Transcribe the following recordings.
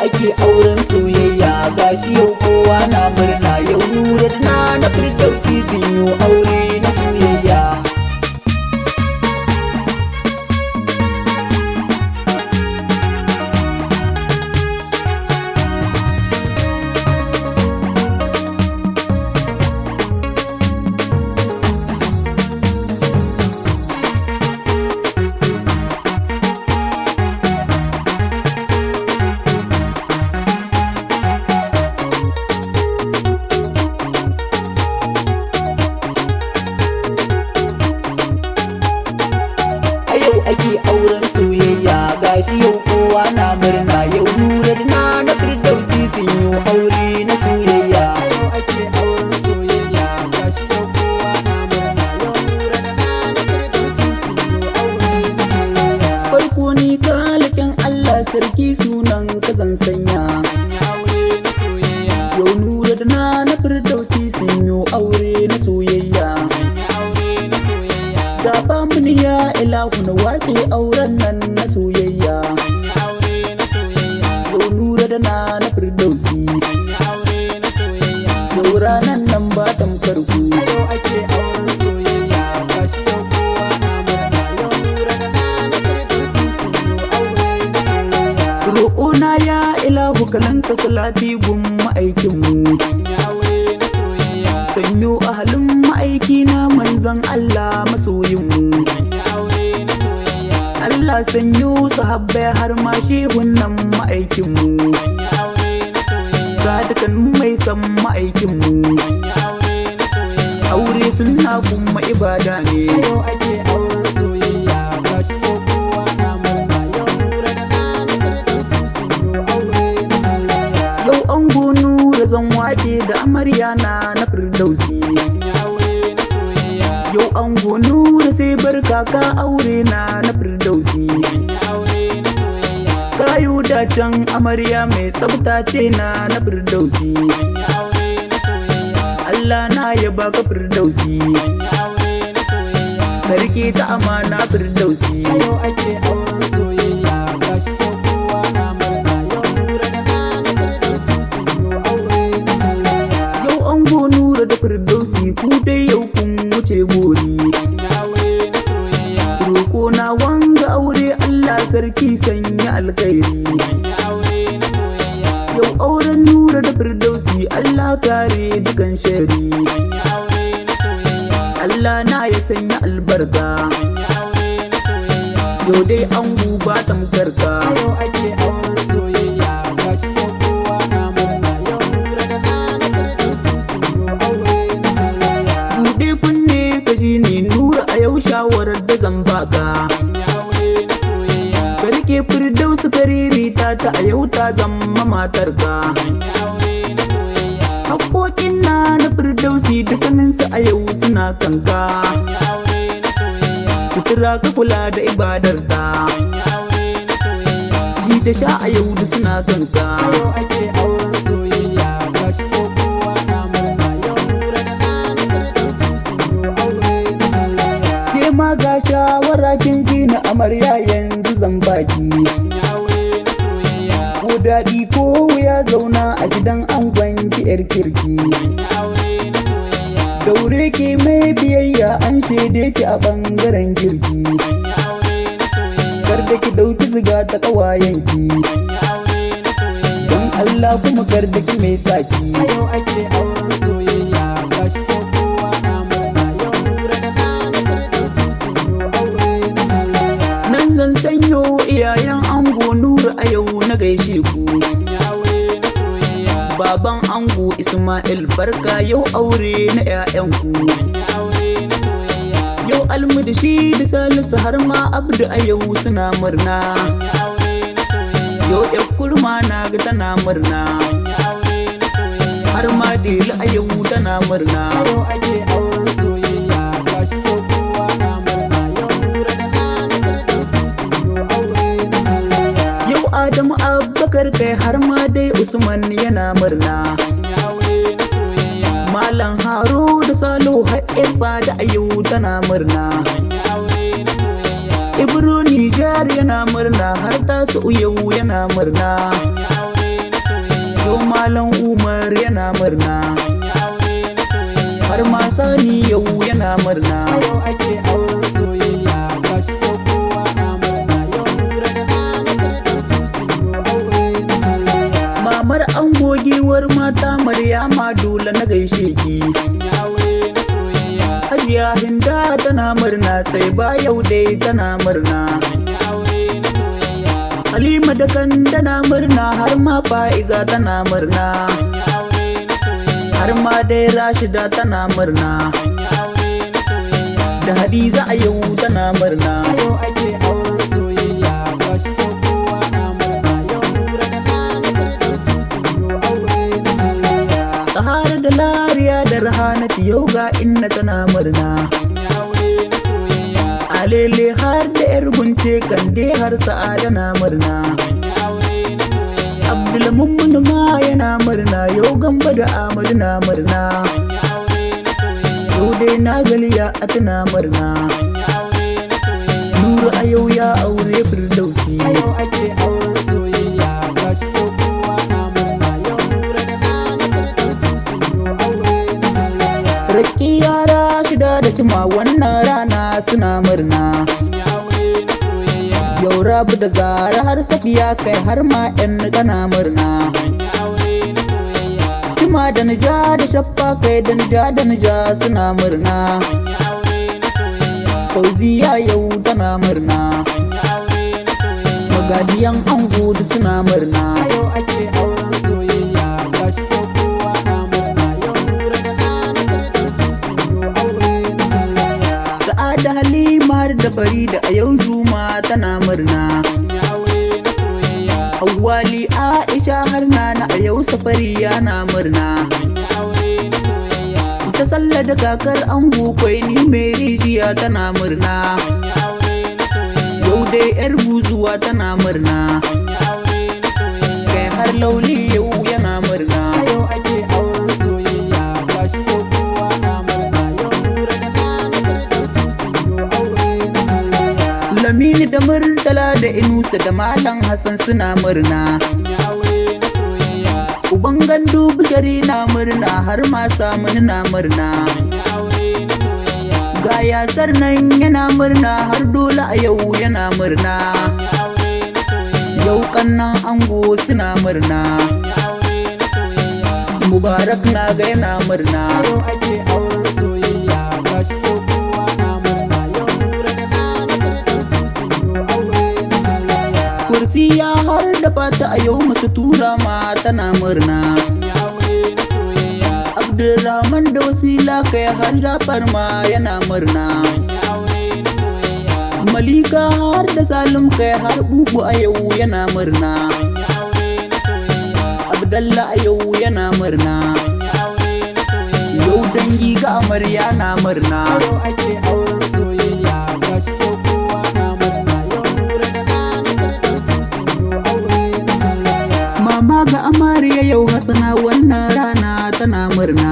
ake auren soyayya gashi yau kowa na murna yau Nura da Firdaussi sun yi aure na soyayya. Ake auren soyayya gashi yau kowa na murna yau Nura da Firdaussi sun yi aure na soyayya. Ake auren soyayya gashi yau kowa na murna yau Nura da Firdaussi sun yi aure na soyayya. Farko ni kalakin Allah sarki sunan ka zan sanya. Yau Nura da Firdaussi sun yi aure na soyayya. Gaba mini ya ilahu na waƙe auren nan na soyayya. Yau Nura da na Firdaussi yau ranan nan ba tamkar ku. Yau ake auren soyayya gashi yau kowa na murna yau Nura da na Firdaussi sun yi aure na soyayya. Roƙona ya ilahu kalanka salati gun ma'aikinmu. Sanyo ahalin ma'aiki na manzan Allah masoyinmu. Allah sanyo sahabbai har ma shehun nan ma'aikinmu. Sadakan mai san ma'aikinmu. Aure sunna kuma ibada ne. Yau ake auren soyayya gashi yau kowa na murna yau Nura da Firdaussi sun yi aure na soyayya. Yau ango Nura zan waƙe da amarya na Firdaussi. Yau ango Nura sai barka ka aure na Firdaussi. Kayu da can amarya mai tsafta ce na Firdaussi. Allah na ya baka Firdaussi. Karke ta amana Firdaussi. Yau ake auren soyayya gashi yau kowa na murna yau Nura da Firdaussi sun yi aure na soyayya. Yau ango Nura da Firdaussi ku dai yau kun wuce gori. Roko na wanga aure Allah sarki sanya alkhairi. Yau auren Nura da Firdaussi Allah kare dukan shari. Allah na ya sanya albarka. Yau dai an guba tamkar ka. Yau ake auren soyayya gashi yau kowa na murna yau Nura da Firdaussi sun yi aure na soyayya. Buɗe kunne ka ji ni Nura a yau shawarar da zan baka. Ka rike Firdaussi ka ririta ta a yau ta zama matarka. Haƙoƙin na Firdaussi dukkaninsu a yau suna kanka. Sutura ka kula da ibadarta. Ji da sha a yau da suna kanka. Yau ake auren soyayya gashi yau kowa na murna yau Nura da Firdaussi sun yi aure na soyayya. Ke ma ga shawara kin ji na amarya yanzu zan baki. Ko daɗi ko wuya zauna a gidan angonki 'yar kirki. Daure ke mai biyayya an shaide ki a ɓangaren girki. Kar da ki ɗauki ziga ta ƙawayenki. Don Allah kuma kar da ki mai saki. Yau ake auren soyayya gashi yau kowa na murna yau Nura da Firdaussi sun yi aure na soyayya. Nan zan sanyo iyayen ango Nura a yau na gaishe ku. Baban ango Ismail barka yau aure na 'ya'yanku. Yau almudashi da Salisu har ma Abdu a yau suna murna. Yau kurma na ga tana murna. Har ma Delu a yau tana murna. Yau ake auren soyayya gashi yau kowa na murna yau Nura da Firdaussi sun yi aure na soyayya. Yau Adamu Abubakar kai har ma dai Usman yana murna. Malam Haro da Salo har tsada a yau tana murna. Ibro Nijar yana murna har tasu yau yana murna. Yo Malam Umar yana murna, har ma Sani yau yana murna. Yau ake auren soyayya, gashi yau kowa na murna. Yau Nura da Firdaussi sun yi aure na soyayya. Mamar ango giwar mata Maryama dole na gaishe ki. Hajiya Hinda tana murna, sai ba yau dai tana murna. Halima da Kande na murna, har ma Fa'iza tana murna. Har ma dai Rashida tana murna. Da Hadiza a yau tana murna. Yau ake auren soyayya, gashi yau kowa na murna. Yau Nura da Firdaussi sun yi aure na soyayya. Sahara da Lariya da Rahanatu yau ga inna tana murna. Alele har da yar gunce Kande har Sa'ada na murna. Abdulmumun ma yana murna, yau Gamba da Ahmadu na murna. Yau dai na Galiya a tana murna. Nura a yau ya aure Firdaussi. Yau ake auren soyayya, gashi yau kowa na murna. Yau Nura da Firdaussi sun yi aure na soyayya. Rakiya Rashida da Cima wannan rana suna murna. Yau Rabu da Zara har Safiya kai har ma 'yan kana murna. Cima da Nija da Shaffa kai da Nija da Nija suna murna. Fauziya yau tana murna. Magadiyan ango da suna murna. Yau ake auren soyayya, gashi yau kowa na murna. Yau Nura da Firdaussi sun yi aure na soyayya. Sa'ada Halima har da Farida a yau Juma tana murna. Hawwali Aisha har Nana a yau Safariya na murna. Ta Sallah da kakar ango Kwaini mai rijiya tana murna. Yau dai yar buzuwa tana murna. Kai har Lauli yau yana murna. Yau ake auren soyayya, gashi yau kowa na murna. Yau Nura da Firdaussi sun yi aure na soyayya. Lamini da Murtala da Inusa da Malam Hassan suna murna. Uban gandu Bishari na murna, har ma Saminu na murna. Ga Yasar nan yana murna, har Dole a yau yana murna. Yau kannan ango suna murna. Mubarak na ga yana murna. Yau ake auren soyayya, gashi yau kowa na murna. Yau Nura da Firdaussi sun yi aure na soyayya. Kursiya har da Fata a yau masu tura ma tana murna. Abdulrahman da Wasila kai har Jafar ma yana murna. Malika har da Salim kai har Bubu a yau yana murna. Abdallah a yau yana murna. Yau dangi ga amarya na murna. Yau ake auren soyayya, gashi yau kowa na murna. Yau Nura da Firdaussi sun yi aure na soyayya. Mama ga amarya yau Hassana wannan rana tana murna.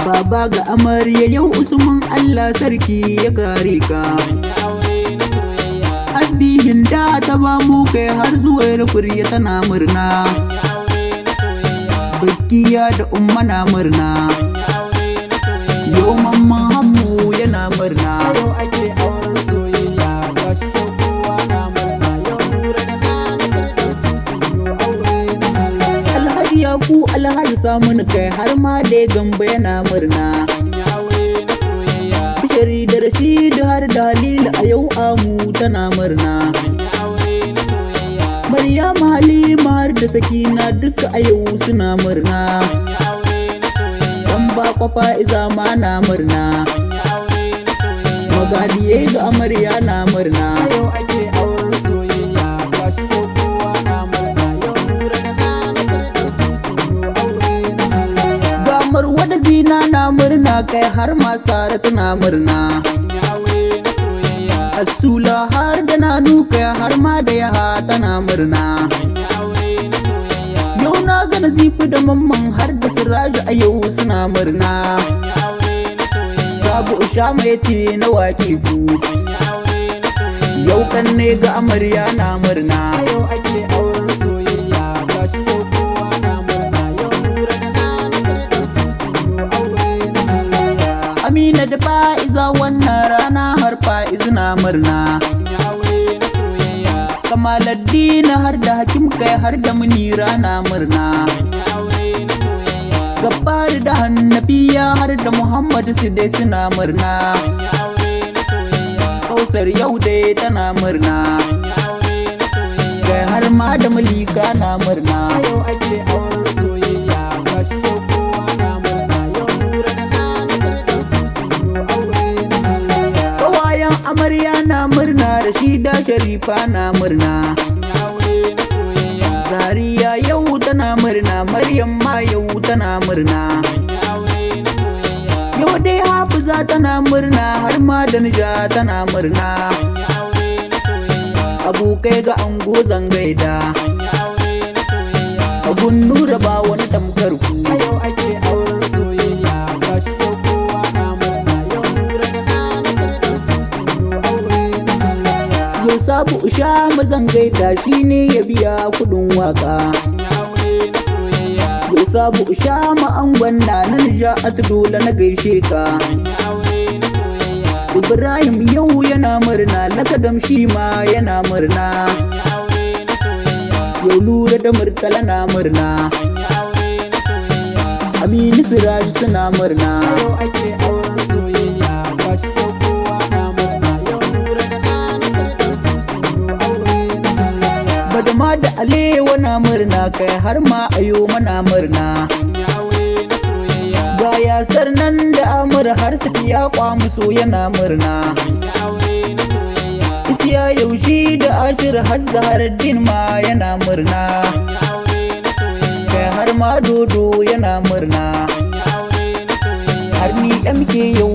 Baba ga amarya yau Usman Allah sarki ya kare ka. Abbi Hinda ta ba mu kai har zuwa Rufuriya tana murna. Bakiya da Umma na murna. Yau Mamman Hammu yana murna. Yau ake auren soyayya, gashi yau kowa na murna. Yau Nura da Firdaussi sun yi aure na soyayya. Alhaji Yaku Alhaji Saminu kai har ma dai Gamba yana murna. Bishari da Rashid har da Halil a yau Amu tana murna. Maryama Halima har da Sakina duka a yau suna murna. Dan ba kwafa iza ma na murna. Magadiye ga amarya na murna. Yau ake auren soyayya, gashi yau kowa na murna. Yau Nura da Firdaussi sun yi aure na soyayya. Ga Marwa da Zina na murna kai har ma Saratu na murna. Asula har da Nanu kai har ma da Yaha tana murna. Yau na ga Nazifu da Mamman har da Siraju a yau suna murna. Sabu Ushama ya ce na waƙe ku. Yau kan ne ga amarya na murna. Yau ake auren soyayya, gashi murna. Kamaladdin har da Hakim kai har da Munira na murna. Gabbar da Hannafiya har da Muhammad su dai suna murna. Kausar yau dai tana murna. Kai har ma da Malika na murna. Yau ake auren soyayya gashi yau kowa na murna. Yau Nura da Nana Firdaussi sun yi aure na soyayya. Kawayen amarya na murna, Rashida Sharifa na murna. Zariya yau tana murna, Maryam ma yau tana murna. Yau dai Hafiza tana murna, har ma da Nija tana murna. Abokai ga ango zan gaida, Auren Nura ba wani tamkar ku. Yau ake auren soyayya gashi yau kowa na murna. Yau Nura da Nana Firdaussi sun yi aure na soyayya. Yau Sabu Usha mazan gaida shi ne ya biya kudin waka. Yau Sabu Usha ma'angon na Nija'atu dole na gaishe ka. Ibrahim yau yana murna, Lakadam shi ma yana murna. Yau Lura da Murtala na murna. Aminu Siraj suna murna. Yau ake auren soyayya gashi yau kowa na murna. Yau Nura da Nana Firdaussi sun yi aure na soyayya. Badama da Alewa na murna, kai har ma ayo mana murna. Ga Yasar nan da Amur har su ya kwamuso yana murna. Isiya Yaushi da Ashir har Zaharaddin ma yana murna. Kai har ma Dodo yana murna. Har ni MK yau